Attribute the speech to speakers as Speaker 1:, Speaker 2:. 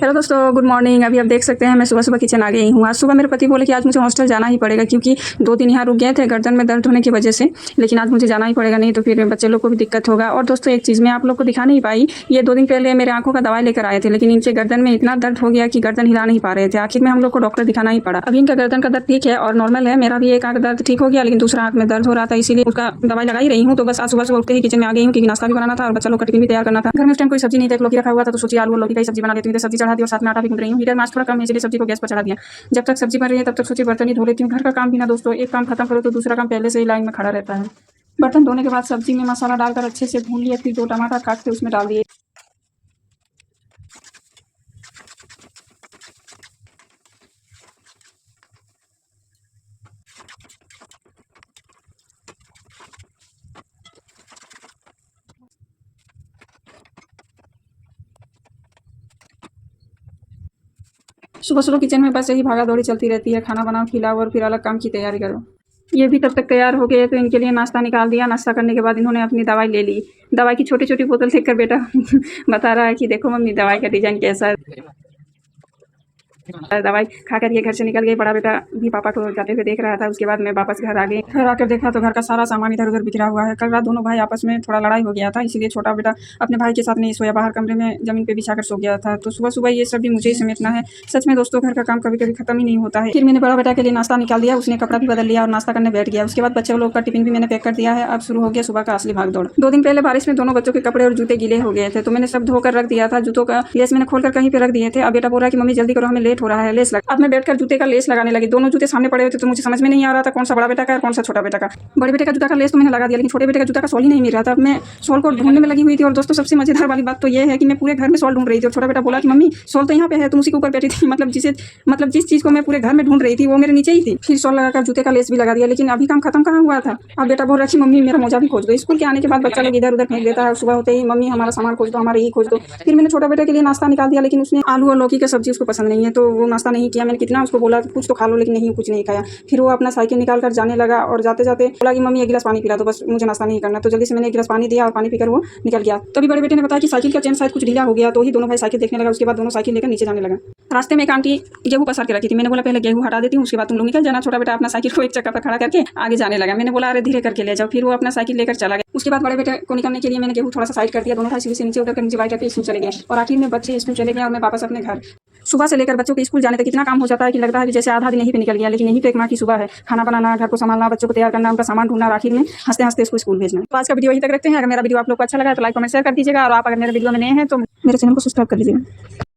Speaker 1: Hello दोस्तों, good morning. अभी आप देख सकते हैं मैं सुबह सुबह किचन आ गई हूँ। आज सुबह मेरे पति बोले कि आज मुझे हॉस्टल जाना ही पड़ेगा क्योंकि 2 दिन यहाँ रुक गए थे गर्दन में दर्द होने की वजह से। लेकिन आज मुझे जाना ही पड़ेगा, नहीं तो फिर बच्चे लोग को भी दिक्कत होगा। और दोस्तों एक चीज़ मैं आप लोग को दिखा नहीं पाई, ये 2 दिन पहले मेरे आंखों का दवाई लेकर आए थे, लेकिन इनके गर्दन में इतना दर्द हो गया कि गर्दन हिला नहीं पा रहे थे। आखिर में हम लोग को डॉक्टर दिखाना ही पड़ा। अभी इनका गर्दन का दर्द ठीक है और नॉर्मल है। मेरा भी एक आंख दर्द ठीक हो गया, लेकिन दूसरा आंख में दर्द हो रहा था, इसीलिए उसका दवाई लगा ही रही हूँ। तो बस आज सुबह सुबह उठते ही किचन में आ गई हूँ क्योंकि नाश्ता भी बनाना था और बच्चा लोग का टिफिन भी तैयार करना था। घर में उस टाइम कोई सब्जी नहीं था, एक लौकी रखा हुआ था, तो सोची आलू और लौकी की सब्जी बना लेती हूँ। सब्जी चढ़ा दी और साथ में आटा भी गूंथ रही हूँ। हीटर मास थोड़ा कम है इसलिए सब्जी को गैस पर चढ़ा दिया। जब तक सब्जी बन रही है तब तक सोची बर्तन ही धो लेती हूँ। घर का काम भी ना दोस्तों, एक काम खत्म करो तो दूसरा काम पहले से ही लाइन में खड़ा रहता है। बर्तन धोने के बाद सब्जी में मसाला डालकर अच्छे से भून लिया, फिर 2 टमाटर काट के उसमें डाल दिए। सुबह सुबह किचन में बस यही भागा दौड़ी चलती रहती है। खाना बनाओ, खिलाओ और फिर अलग काम की तैयारी करो। ये भी तब तक तैयार हो गए तो इनके लिए नाश्ता निकाल दिया। नाश्ता करने के बाद इन्होंने अपनी दवाई ले ली। दवाई की छोटी छोटी बोतल देखकर बेटा बता रहा है कि देखो मम्मी दवाई का डिजाइन कैसा है। दवाई खाकर ये घर से निकल गई। बड़ा बेटा भी पापा को जाते हुए देख रहा था। उसके बाद मैं वापस घर आ गई। घर आकर देखा तो घर का सारा सामान इधर उधर बिखरा हुआ है। कल रात दोनों भाई आपस में थोड़ा लड़ाई हो गया था, इसीलिए छोटा बेटा अपने भाई के साथ नहीं सोया, बाहर कमरे में जमीन पे बिछाकर सो गया था। तो सुबह सुबह ये सब भी मुझे ही समेटना है। सच में दोस्तों, घर का काम कभी कभी खत्म ही नहीं होता है। फिर मैंने बड़ा बेटा के लिए नाश्ता निकाल दिया, उसने कपड़ा भी बदल लिया और नाश्ता करने बैठ गया। उसके बाद बच्चे लोग का टिफिन भी मैंने पैक कर दिया है। अब शुरू हो गया सुबह का असली भागदौड़। 2 दिन पहले बारिश में दोनों बच्चों के कपड़े और जूते गीले हो गए थे, तो मैंने सब धोकर रख दिया था। जूतों का लेस मैंने खोलकर कहीं पे रख दिए थे। अब बेटा बोल रहा है कि मम्मी जल्दी करो, हमें लेट हो रहा है, लेस लगा। अब मैं बैठकर जूते का लेस लगाने लगी। दोनों जूते सामने पड़े हुए थे तो मुझे समझ में नहीं आ रहा था कौन सा बड़ा बेटा का और कौन सा छोटा बेटा का। बड़े बेटे का जूता का लेस तो मैंने लगा दिया, लेकिन छोटे बेटे का जूता का सॉल ही नहीं मिल रहा था। अब मैं सॉल को ढूंढने में लगी हुई थी। और दोस्तों सबसे मजेदार वाली बात तो ये है कि मैं पूरे घर में सॉल ढूंढ रही थी और छोटा बेटा बोला कि मम्मी सॉल तो यहाँ पे है, तुम उसी के ऊपर बैठी थी। मतलब जिस चीज को मैं पूरे घर में ढूंढ रही थी वो मेरे नीचे ही थी। फिर सॉल लगाकर जूते का लेस भी लगा दिया, लेकिन अभी काम खत्म कहाँ हुआ था। अब बेटा बोल रहा कि मम्मी मेरा मोजा भी खोज दो। स्कूल के आने के बाद बच्चा लोग इधर उधर फेंक देता है। सुबह होते ही मम्मी हमारा सामान खोज दो, हमारे ही खोज दो। फिर मैंने छोटा बेटे के लिए नाश्ता निकाल दिया, लेकिन उसने आलू और लौकी का सब्जी उसको पसंद नहीं है, तो वो नाश्ता नहीं किया। मैंने कितना उसको बोला कुछ तो खा लो, लेकिन नहीं, कुछ नहीं खाया। फिर वो अपना साइकिल निकाल कर जाने लगा और जाते जाते बोला कि मम्मी 1 गिलास पानी पिला दो, बस मुझे नाश्ता नहीं करना। तो जल्दी से मैंने 1 गिलास पानी दिया और पानी पीकर वो निकल गया। तभी बड़े बेटे ने बताया कि साइकिल का चेन शायद कुछ ढीला हो गया, तो ही दोनों भाई साइकिल देखने लगा। उसके बाद दोनों साइकिल लेकर नीचे जाने लगा। रास्ते में एक आंटी गेहूं पसार के रखी थी। मैंने बोला पहले गेहूं हटा देती हूँ, उसके बाद तुम लोग निकल जाना। छोटा बेटा अपना साइकिल को एक चक्कर पर खड़ा करके आगे जाने लगा। मैंने बोला अरे धीरे करके ले जाओ। फिर वो अपना साइकिल लेकर चला गया। उसके बाद बड़े बेटे को निकलने के लिए मैंने गेहूं थोड़ा सा साइड कर दिया। दोनों भाई सीढ़ी से नीचे उतरकर नीचे बाइक करके स्कूल चले गए और आखिर में बच्चे स्कूल चले गए और मैं वापस अपने घर। सुबह से लेकर बच्चों के स्कूल जाने तक कितना काम हो जाता है कि लगता है कि जैसे आधा दिन यहीं पे निकल गया, लेकिन यही तो एक माँ की सुबह है। खाना बनाना, घर को संभालना, बच्चों को तैयार करना, उनका सामान ढूंढना और आखिर में हंसते हंसते उसको स्कूल भेजना। तो आज का वीडियो यहीं तक रखते हैं। अगर मेरा वीडियो आप लोग को अच्छा लगा तो लाइक कमेंट शेयर कर दीजिएगा और आप अगर मेरे वीडियो में नए हैं तो मेरे चैनल को सब्सक्राइब कर लीजिएगा।